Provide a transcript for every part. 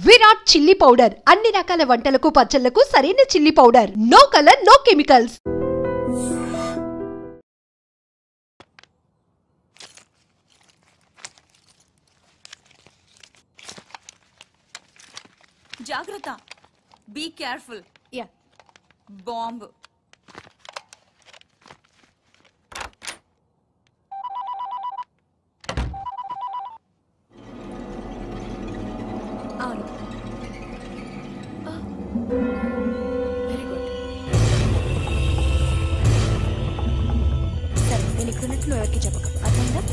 Virat chilli powder అన్ని రకాల వంటలకు పచ్చళ్లకు సరైన chilli powder. No colour no chemicals. జాగ్రత్త, బీ కేర్ఫుల్. Yeah, bomb. అవును, వెరీ గుడ్. సరే, నేను ఇక్కడ ఉన్నట్టు నువ్వు ఎవరికి చెప్పక, అర్థమైందా?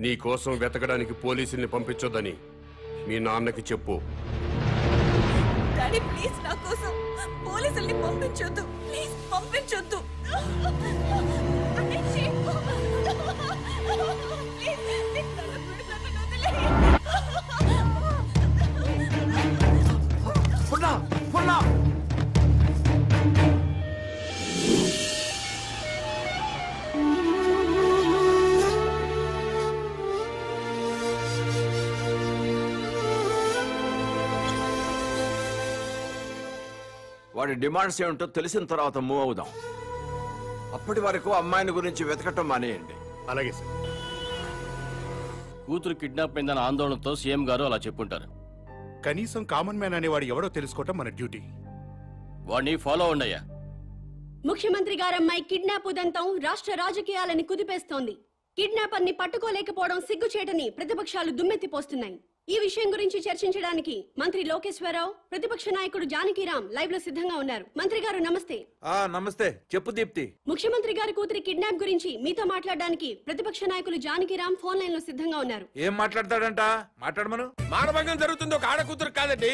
నీ కోసం వెతకడానికి పోలీసుల్ని పంపించొద్దని మీ నాన్నకి చెప్పు. డాడీ, ప్లీజ్ నా కోసం పోలీసుల్ని పంపించొద్దు. ప్లీజ్ పంపించొద్దు. వాడి డిమాండ్స్ ఏమిటో తెలిసిన తర్వాత మూవ్ అవుదాం. అప్పటి వరకు అమ్మాయిని గురించి వెతకటం మానేయండి. అలాగే సార్. కూతురు కిడ్నాప్ అయిందన్న ఆందోళనతో సీఎం గారు అలా చెప్పుంటారు. కనీసం కామన్ మ్యాన్ అనేవాడు ఎవడో తెలుసుకోవటం మన డ్యూటీ. వాడిని ఫాలో అయ్యా. ముఖ్యమంత్రి గారమ్మాయి కిడ్నాప్ ఉదంతం రాష్ట్ర రాజకీయాలని కుదిపేస్తోంది. కిడ్నాపర్ ని పట్టుకోలేకపోవడం సిగ్గుచేటని ప్రతిపక్షాలు దుమ్మెత్తిపోస్తున్నాయి. ఈ విషయం గురించి చర్చించడానికి మంత్రి లోకేశ్వరరావు, ప్రతిపక్ష నాయకుడు జానకీరాం లైవ్ లో సిద్ధంగా ఉన్నారు. మంత్రి గారు నమస్తే. నమస్తే. చెప్పు దీప్తి. ముఖ్యమంత్రి గారి కూతురి కిడ్నాప్ గురించి మీతో మాట్లాడడానికి ప్రతిపక్ష నాయకులు జానకీరాం ఫోన్ లైన్ లో సిద్ధంగా ఉన్నారు. ఏం మాట్లాడతాడంట? మాట్లాడమను. మానభంగం జరుగుతుంది ఒక ఆడ కూతురు కాదండి,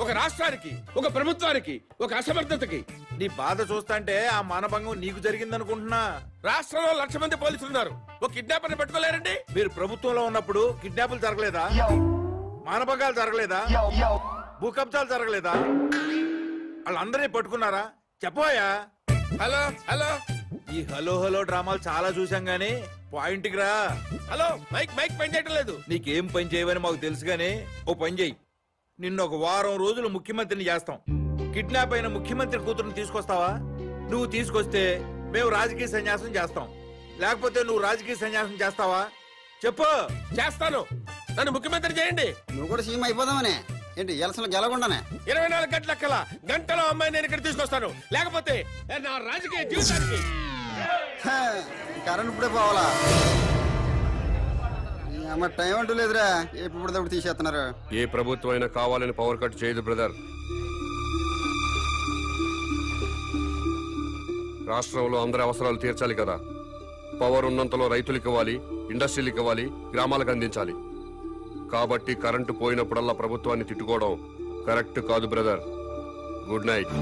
ఒక రాష్ట్రానికి, ఒక ప్రభుత్వానికి, ఒక అసమర్థతకి. నీ బాధ చూస్తాంటే ఆ మానభంగం నీకు జరిగిందనుకుంటున్నా. రాష్ట్రంలో 1,00,000 మంది పోలీసులు ఉన్నారు, ఒక కిడ్నాపర్ ని పట్టుకోలేరండి. మీరు ప్రభుత్వంలో ఉన్నప్పుడు కిడ్నాపులు జరగలేదా? మానభంగాలు జరగలేదా? భూకంపాలు జరగలేదా? వాళ్ళందరినీ పట్టుకున్నారా? చెప్పోయా. Hello hello. ఈ హలో హలో డ్రామాలు చాలా చూసాం గానీ పాయింట్ కి రా. హలో, మైక్ పని చేయటం లేదు. నీకేం పని చేయవని మాకు తెలుసు గానీ ఓ పని చెయ్యి. నిన్ను ఒక వారం రోజులు ముఖ్యమంత్రిని చేస్తాం. కిడ్నాప్ అయిన ముఖ్యమంత్రి కూతురుని తీసుకొస్తావా? నువ్వు తీసుకొస్తే మేము రాజకీయ సన్యాసం చేస్తాం. లేకపోతే నువ్వు రాజకీయ సన్యాసం చేస్తావా? చెప్పు. చేస్తాను. నన్ను ముఖ్యమంత్రి చేయండి. నువ్వు కూడా సీఎం అయిపోదామనే ఏంటి? ఎలసలు గెలకుండానే 24 గంటల కల్లా గంటలో అమ్మాయి నేను ఇక్కడ తీసుకొస్తాను. లేకపోతే నా రాజకీయ జీవితానికి కరెంట్ ఇప్పుడే పోవాలా? అమ్మ టైం అంటూ లేదురా, ఎప్పుడు తీసేస్తున్నారు. ఏ ప్రభుత్వం అయినా కావాలని పవర్ కట్ చేయదు బ్రదర్. రాష్ట్రంలో అందరి అవసరాలు తీర్చాలి కదా. పవర్ ఉన్నంతలో రైతులకు ఇవ్వాలి, ఇండస్ట్రీలకు ఇవ్వాలి, గ్రామాలకు అందించాలి. కాబట్టి కరెంటు పోయినప్పుడల్లా ప్రభుత్వాన్ని తిట్టుకోవడం కరెక్ట్ కాదు బ్రదర్. Good night.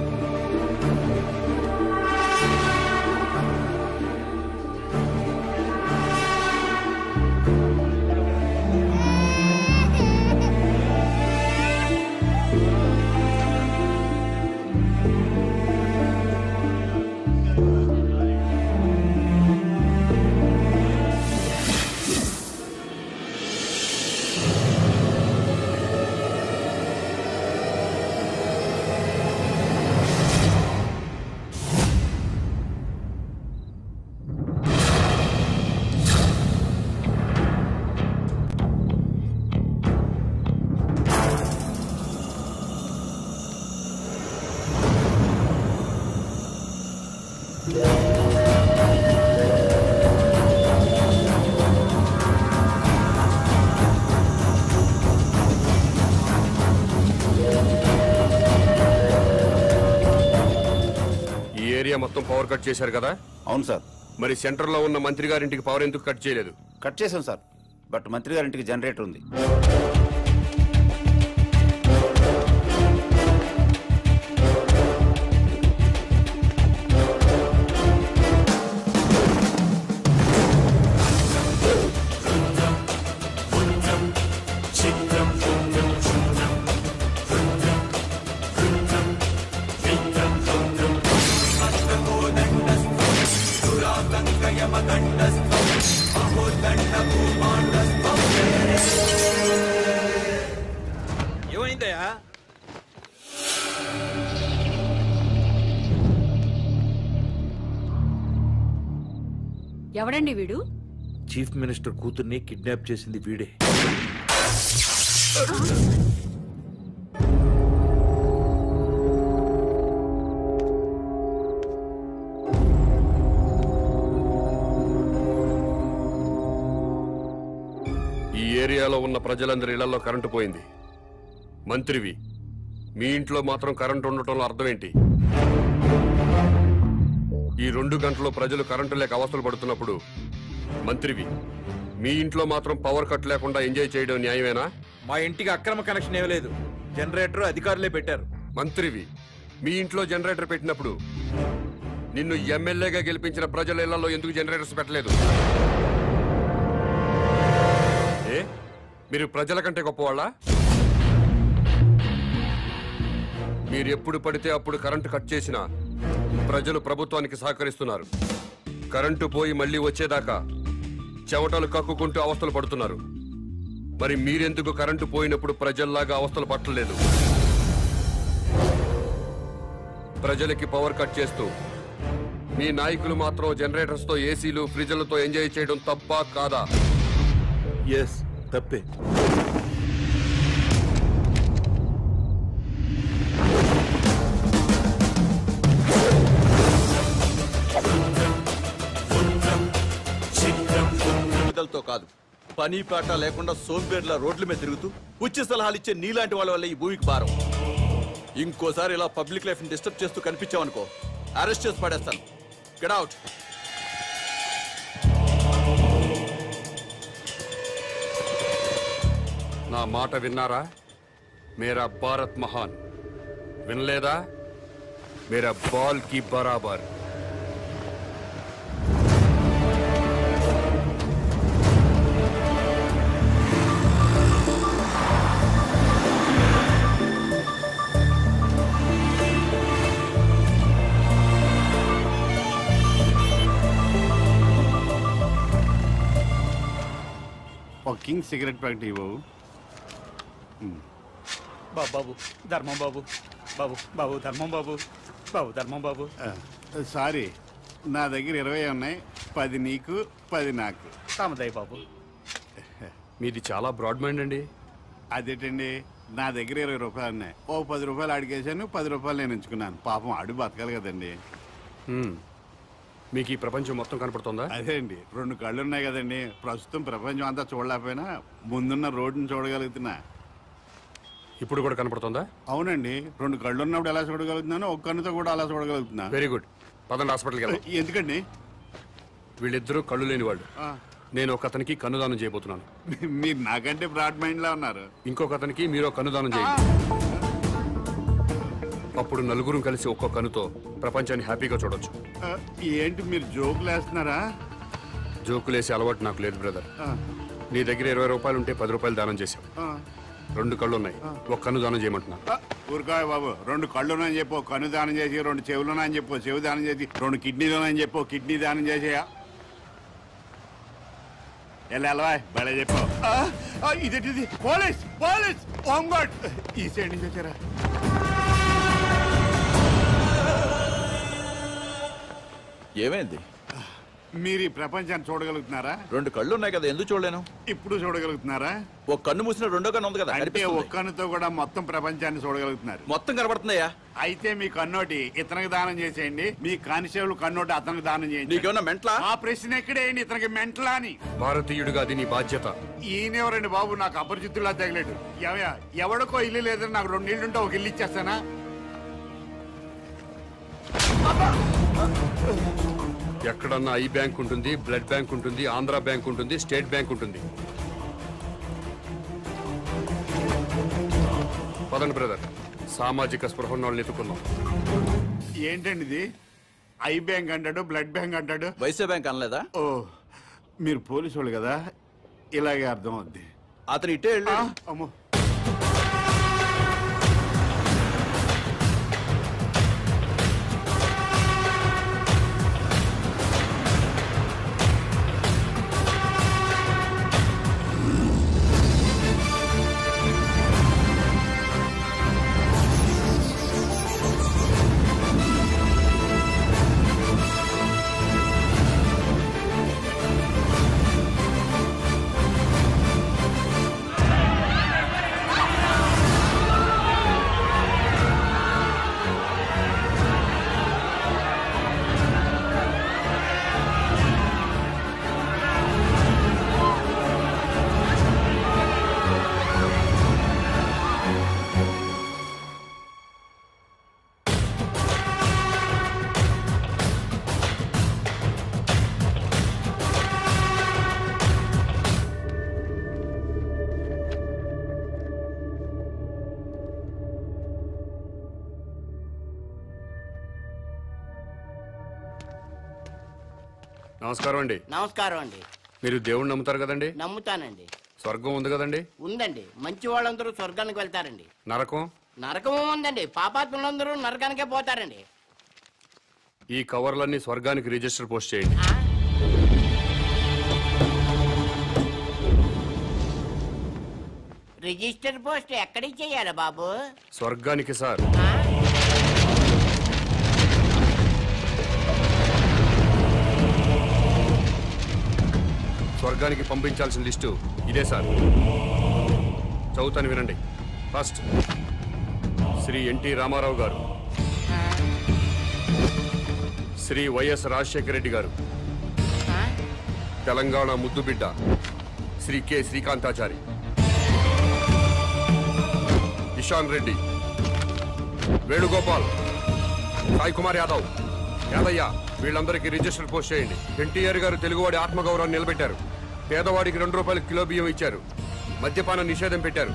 మొత్తం పవర్ కట్ చేశారు కదా? అవును సార్. మరి సెంటర్ లో ఉన్న మంత్రి గారింటికి పవర్ ఎందుకు కట్ చేయలేదు? కట్ చేశాం సార్, బట్ మంత్రి గారింటికి జనరేటర్ ఉంది. ఏమైందయ్యా? ఎవడండి వీడు? చీఫ్ మినిస్టర్ కూతుర్ని కిడ్నాప్ చేసింది వీడే. ఈ ఏరియాలో ఉన్న ప్రజలందరి ఇళ్లలో కరెంటు పోయింది. మంత్రివి, మీ ఇంట్లో మాత్రం కరెంటు ఉండటంలో అర్థం ఏంటి? ఈ 2 గంటలు ప్రజలు కరెంటు లేక అవస్థలు పడుతున్నప్పుడు మంత్రివి, మీ ఇంట్లో మాత్రం పవర్ కట్ లేకుండా ఎంజాయ్ చేయడం న్యాయమేనా? మా ఇంటికి అక్రమ కనెక్షన్ ఏమలేదు, జనరేటర్ అధికారులే పెట్టారు. మంత్రివి, మీ ఇంట్లో జనరేటర్ పెట్టినప్పుడు నిన్ను ఎమ్మెల్యేగా గెలిపించిన ప్రజల ఇళ్లలో ఎందుకు జనరేటర్స్ పెట్టలేదు? మీరు ప్రజల కంటే గొప్పవాళ్ళ? మీరు ఎప్పుడు పడితే అప్పుడు కరెంటు కట్ చేసినా ప్రజలు ప్రభుత్వానికి సహకరిస్తున్నారు. కరెంటు పోయి మళ్లీ వచ్చేదాకా చెమటలు కక్కుకుంటూ అవస్థలు పడుతున్నారు. మరి మీరెందుకు కరెంటు పోయినప్పుడు ప్రజల్లాగా అవస్థలు పట్టలేదు? ప్రజలకి పవర్ కట్ చేస్తూ మీ నాయకులు మాత్రం జనరేటర్స్ తో, ఏసీలు, ఫ్రిడ్జ్లతో ఎంజాయ్ చేయడం తప్పా కాదా? ఎస్, తప్పే. కాదు, పని పాట లేకుండా సోంబేర్ల రోడ్ల మీద తిరుగుతూ ఉచిత సలహాలు ఇచ్చే నీలాంటి వాళ్ళ వల్ల ఈ భూమికి భారం. ఇంకోసారి ఇలా పబ్లిక్ లైఫ్ ని డిస్టర్బ్ చేస్తూ కనిపించావనుకో, అరెస్ట్ చేసి పడేస్తాను. Get out. నా మాట విన్నారా? మేరా భారత్ మహాన్. వినలేదా? మేరా బాల్ కి బరాబర్. ఒక కింగ్ సిగరెట్ ప్యాకెట్ ఇవ్వు. బాబు ధర్మం బాబు బాబు బాబు ధర్మం బాబు బాబు ధర్మం బాబు. సారీ, నా దగ్గర 20 ఉన్నాయి, 10 నీకు 10 నాకు. తామదయ్య బాబు. మీది చాలా బ్రాడ్ మైండ్ అండి. అదేంటండి, నా దగ్గర 20 రూపాయలు ఉన్నాయి, ఓ 10 రూపాయలు అడిగేశాను, 10 రూపాయలు నేను ఉంచుకున్నాను. పాపం అడుగు బతకాలి కదండి. మీకు ఈ ప్రపంచం మొత్తం కనపడుతుందా? అదే అండి, 2 కళ్ళు ఉన్నాయి కదండి. ప్రస్తుతం ప్రపంచం అంతా చూడలేకపోయినా ముందున్న రోడ్డుని చూడగలుగుతున్నా. ఇప్పుడు కూడా కనపడుతుందా? అవునండి, 2 కళ్ళు ఉన్నప్పుడు ఎలా చూడగలుగుతున్నాను, ఒక కన్నుతో కూడా అలా చూడగలుగుతున్నా. Very good. పదండి హాస్పిటల్కి వెళ్దాం. ఎందుకండి? వీళ్ళిద్దరూ కళ్ళు లేని వాళ్ళు. నేను ఒక అతనికి కన్నుదానం చేయబోతున్నాను. మీరు నాకంటే బ్రాడ్ మైండ్ లా ఉన్నారు. ఇంకొక అతనికి మీరు కన్నుదానం చేయండి. అప్పుడు నలుగురు కలిసి ఒక్కో కన్నుతో ప్రపంచాన్ని హ్యాపీగా చూడొచ్చు. ఏంటి మీరు జోకులు వేస్తున్నారా? జోకులేసే అలవాటు నాకు లేదు బ్రదర్. నీ దగ్గర 20 రూపాయలు ఉంటే 10 రూపాయలు దానం చేశావు. 2 కళ్ళు ఉన్నాయి, ఒక కన్ను దానం చేయమంటున్నా. ఊరుకాయ బాబు, 2 కళ్ళునని చెప్పు కన్ను దానం చేసి, 2 చెవులునని చెప్పు చెవు దానం చేసి, 2 కిడ్నీలోనని చెప్పు కిడ్నీ దానం చేసేయా. ఎలా బయట చెప్పు. ఇదేంటిది? పోలీస్ పోలీస్ హోంగార్డ్ ఈ సైడ్ నుంచి వచ్చారా? ఏమైంది? మీరు ఈ ప్రపంచాన్ని చూడగలుగుతున్నారా? 2 కళ్ళు ఉన్నాయి కదా, ఎందుకు చూడలేను? ఇప్పుడు చూడగలుగుతున్నారా? ఒక కన్ను మూసిన రెండో కన్ను ఉంది కదా, అంటే ఒక కన్నుతో కూడా మొత్తం ప్రపంచాన్ని చూడగలుగుతున్నారు. మొత్తం కనబడుతున్నాయా? అయితే మీ కన్నోటి ఇతనికి దానం చేసేయండి, మీ కానిస్టేబుల్ కన్నోటి అతనికి దానం చేయండి. నీకేమన్నా మెంట్లా? ఆ ప్రశ్న ఎక్కడేయండి, ఇతనికి మెంట్లా అని. భారతీయుడిగా అది నీ బాధ్యత. ఈయనెవరండి బాబు, నాకు అపరిచితులా తగిలేడు. ఎవడికో ఇల్లు లేదని నాకు 2 ఇళ్ళు ఉంటే ఒక ఇల్లు ఇచ్చేస్తానా? ఎక్కడన్నా ఐ బ్యాంక్ ఉంటుంది, బ్లడ్ బ్యాంక్ ఉంటుంది, ఆంధ్ర బ్యాంక్ ఉంటుంది, స్టేట్ బ్యాంక్ ఉంటుంది. పదండి బ్రదర్, సామాజిక స్పృహ ఉన్న వాళ్ళని ఎత్తుకుందాం. ఏంటండి ఇది? ఐ బ్యాంక్ అంటాడు, బ్లడ్ బ్యాంక్ అంటాడు, వైసే బ్యాంక్ అనలేదా? ఓ మీరు పోలీసు వాళ్ళు కదా, ఇలాగే అర్థం అవుద్ది. అతను ఇటే వెళ్ళి. అమ్మో, నమస్కారం అండి. నమస్కారం అండి. మీరు దేవుణ్ణి నమ్ముతారు కదండి? నమ్ముతానండి. స్వర్గం ఉంది కదండి? ఉందండి. మంచి వాళ్ళందరూ స్వర్గానికి వెళ్తారండి. నరకం? నరకం ఉందండి. పాపాత్ములందరూ నరకానికే పోతారండి. ఈ కవర్లన్నీ స్వర్గానికి రిజిస్టర్ పోస్ట్ చేయండి. రిజిస్టర్ పోస్ట్ ఎక్కడికి చెయ్యాలి బాబు? స్వర్గానికి సార్. స్వర్గానికి పంపించాల్సిన లిస్టు ఇదే సార్. చదువుతాను వినండి. ఫస్ట్ శ్రీ ఎన్టీ రామారావు గారు, శ్రీ వైఎస్ రాజశేఖర రెడ్డి గారు, తెలంగాణ ముద్దుబిడ్డ శ్రీ కె శ్రీకాంతాచారి, ఇషాన్ రెడ్డి, వేణుగోపాల్, సాయి కుమార్ యాదవ్, యాదయ్య, వీళ్ళందరికీ రిజిస్టర్ పోస్ట్ చేయండి. ఎన్టీఆర్ గారు తెలుగువాడి ఆత్మగౌరవాన్ని నిలబెట్టారు. పేదవాడికి 2 రూపాయలు కిలో బియ్యం ఇచ్చారు. మద్యపాన నిషేధం పెట్టారు.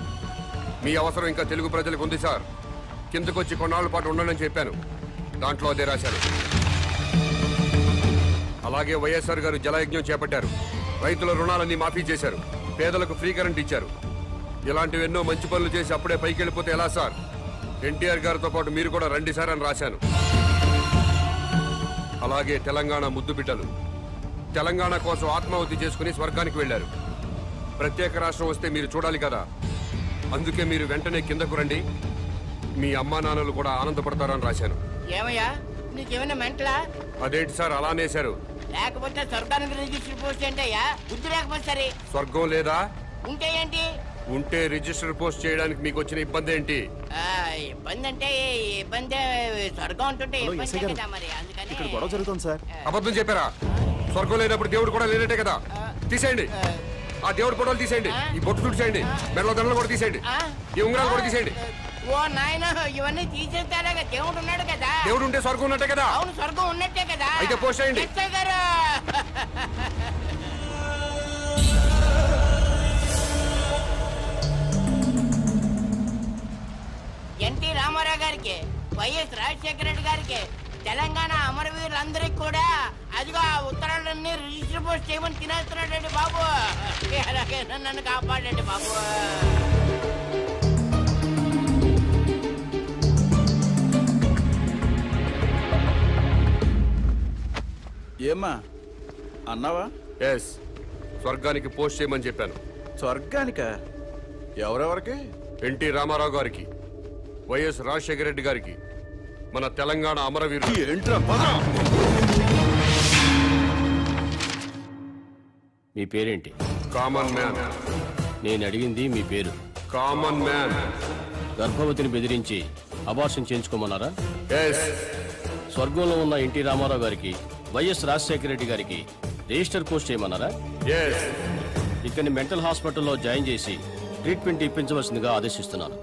మీ అవసరం ఇంకా తెలుగు ప్రజలకు ఉంది సార్. కిందకొచ్చి కొన్నాళ్ళ పాటు ఉండండి చెప్పాను, దాంట్లో అదే రాశాను. అలాగే వైఎస్ఆర్ గారు జలయజ్ఞం చేపట్టారు. రైతుల రుణాలన్నీ మాఫీ చేశారు. పేదలకు ఫ్రీ కరెంట్ ఇచ్చారు. ఇలాంటివి ఎన్నో మంచి పనులు చేసి అప్పుడే పైకి వెళ్ళిపోతే ఎలా సార్? ఎన్టీఆర్ గారితో పాటు మీరు కూడా రండి సార్ అని రాశాను. అలాగే తెలంగాణ ముద్దు బిడ్డలు తెలంగాణ కోసం ఆత్మాహుతి చేసుకుని స్వర్గానికి వెళ్లారు. ప్రత్యేక రాష్ట్రం వస్తే మీరు చూడాలి కదా, అందుకే మీరు వెంటనే కిందకు రండి. మీ అమ్మా నాన్నలు కూడా ఆనందపడతారని రాశాను. ఏమయ్యా నీకేమైనా మెంటలా? అదేంటి సార్ అలా అనేశారు? లేకపోతే స్వర్గానికి రిజిస్టర్ పోస్ట్ ఏంటయ్యా? బుద్ధి లేకపోతే సరే. స్వర్గం లేదా? ఉంటే ఏంటి? ఉంటే రిజిస్టర్ పోస్ట్ చేయడానికి మీకు వచ్చిన ఇబ్బంది ఏంటి? ఇబ్బంది అంటే ఇబ్బంది, స్వర్గం ఉంటుంటే ఇబ్బంది కదా మరి, అందుకని ఇక్కడ గొడవ జరుగుతుంది సార్. అబద్ధం చెప్పారా? స్వర్గం లేనప్పుడు దేవుడు కూడా లేనట్టే కదా. తీసేయండి ఆ దేవుడు ఫోటోలు, తీసేయండి ఈ బొట్టు తుడిచేయండి, మెడలో దండలు కూడా తీసేయండి, ఈ ఉంగరాలు కూడా తీసేయండి. ఓ నాయన, ఇవన్నీ తీసేస్తారా? దేవుడు ఉన్నాడు కదా. దేవుడు ఉంటే స్వర్గం ఉన్నట్టే కదా. అవును, స్వర్గం ఉన్నట్టే కదా. అయితే పోస్ట్ చేయండి. ఎన్టీ రామారావు గారికి, వైఎస్ రాజశేఖర రెడ్డి గారికి, తెలంగాణ అమరవీరులందరికీ కూడా అదిగో ఆ ఉత్తరాలన్నీ రిజిస్టర్ పోస్ట్ చేయమని తినేస్తున్నాడండి బాబు. అలాగే నన్ను కాపాడండి బాబు. ఏమ్మా అన్నావా? ఎస్, స్వర్గానికి పోస్ట్ చేయమని చెప్పాను. స్వర్గానిక? ఎవరెవరికి? ఎన్టీ రామారావు గారికి, వైఎస్ రాజశేఖర రెడ్డి గారికి, మన తెలంగాణ అమరవీరులు. ఏంట్రా? మీ పేరేంటి? Common man. నేను అడిగింది మీ పేరు. Common man. గర్భవతిని బెదిరించి అబార్షన్ చేయించుకోమన్నారా? ఎస్. స్వర్గంలో ఉన్న ఎన్టీ రామారావు గారికి, వైఎస్ రాజశేఖర రెడ్డి గారికి రిజిస్టర్ పోస్ట్ చేయమన్నారా? ఎస్. ఇక్కడిని మెంటల్ హాస్పిటల్లో జాయిన్ చేసి ట్రీట్మెంట్ ఇప్పించవలసిందిగా ఆదేశిస్తున్నాను.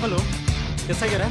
హలో, ఎస్ఐ గారా?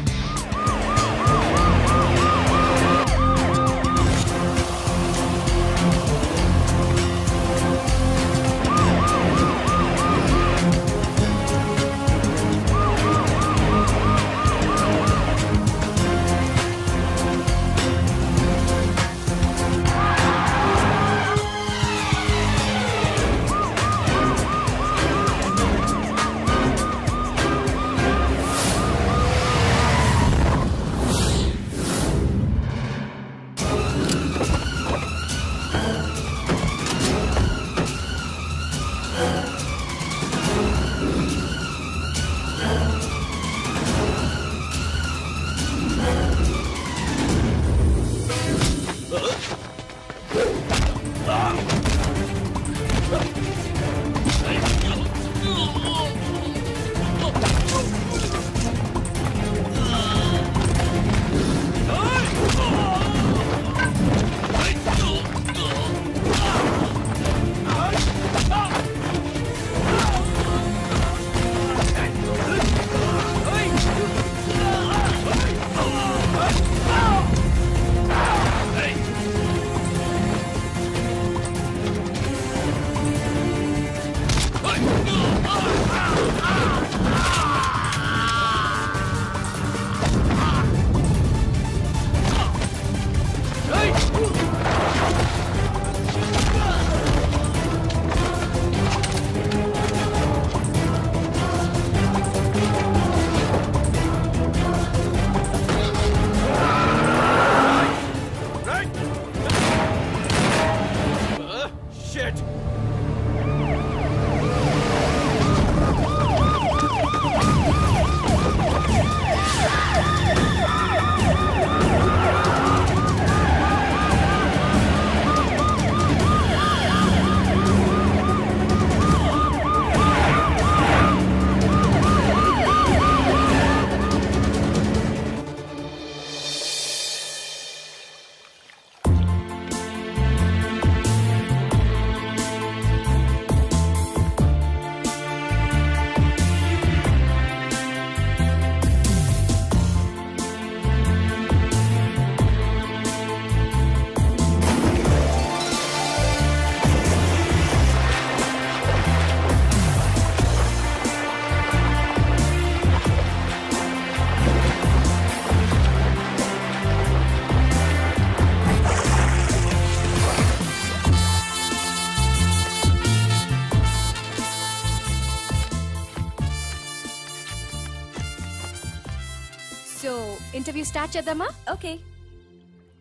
సో ఇంటర్వ్యూ స్టార్ట్ చేద్దామా? ఓకే.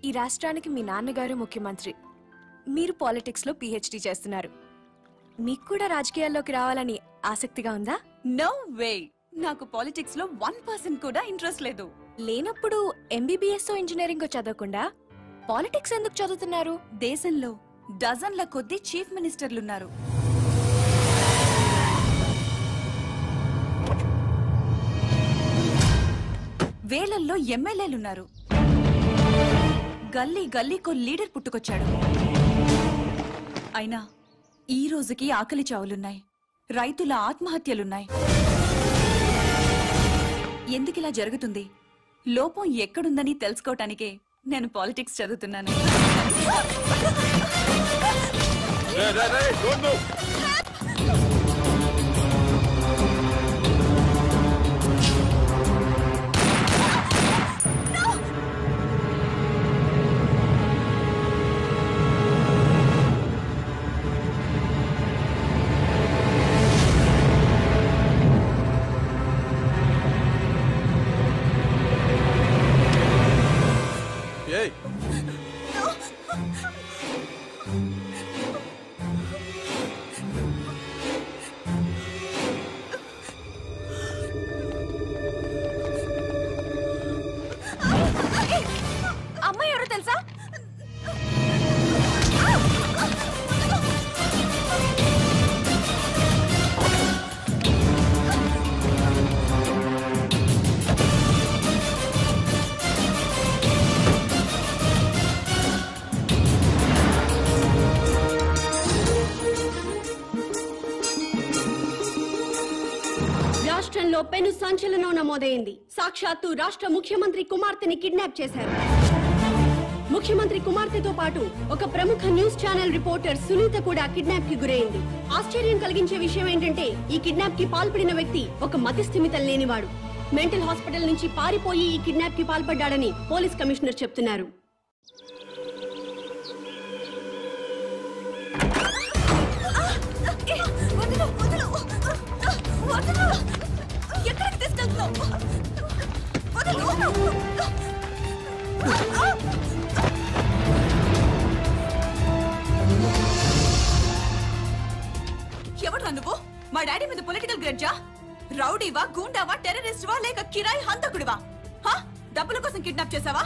ఈ రాష్ట్రానికి మీ నాన్నగారు ముఖ్యమంత్రి, మీరు పాలిటిక్స్ లో PhD చేస్తున్నారు. మీకు కూడా రాజకీయాల్లోకి రావాలని ఆసక్తిగా ఉందా? నో వే, నాకు పాలిటిక్స్ లో 1% కూడా ఇంట్రెస్ట్ లేదు. లేనప్పుడు MBBS ఇంజనీరింగ్ చదవకుండా పాలిటిక్స్ ఎందుకు చదువుతున్నారు? దేశంలో డజన్ల కొద్దీ చీఫ్ మినిస్టర్లున్నారు. వేలల్లో ఎమ్మెల్యేలున్నారు. గల్లీ గల్లీకో లీడర్ పుట్టుకొచ్చాడు. అయినా ఈ రోజుకి ఆకలి చావులున్నాయి, రైతుల ఆత్మహత్యలున్నాయి. ఎందుకిలా జరుగుతుంది? లోపం ఎక్కడుందని తెలుసుకోవటానికే నేను పాలిటిక్స్ చదువుతున్నాను. అమ్మాయి ఎవరో తెలుసా? రాష్ట్రంలో పెను సంచలనం నమోదైంది. సాక్షాత్తు రాష్ట్ర ముఖ్యమంత్రి కుమార్తెని కిడ్నాప్ చేశారు. ముఖ్యమంత్రి కుమార్తెతో పాటు ఒక ప్రముఖ న్యూస్ ఛానల్ రిపోర్టర్ సునీత కూడా కిడ్నాప్ కి గురైంది. ఆశ్చర్యం కలిగించే విషయం ఏంటంటే ఈ కిడ్నాప్ కి పాల్పడిన వ్యక్తి ఒక మతిస్థిమితం లేనివాడు. మెంటల్ హాస్పిటల్ నుంచి పారిపోయి ఈ కిడ్నాప్ కి పాల్పడ్డాడని పోలీస్ కమిషనర్ చెప్తున్నారు. ఎక్కడికి తీసుకెళ్తున్నావు? ఎవరు నువ్వు? మా డాడీ మీద పొలిటికల్ గ్రడ్జా? రౌడీవా, గూండావా, టెర్రరిస్టువా లేక కిరాయి హంతకుడివా? డబ్బుల కోసం కిడ్నాప్ చేసావా?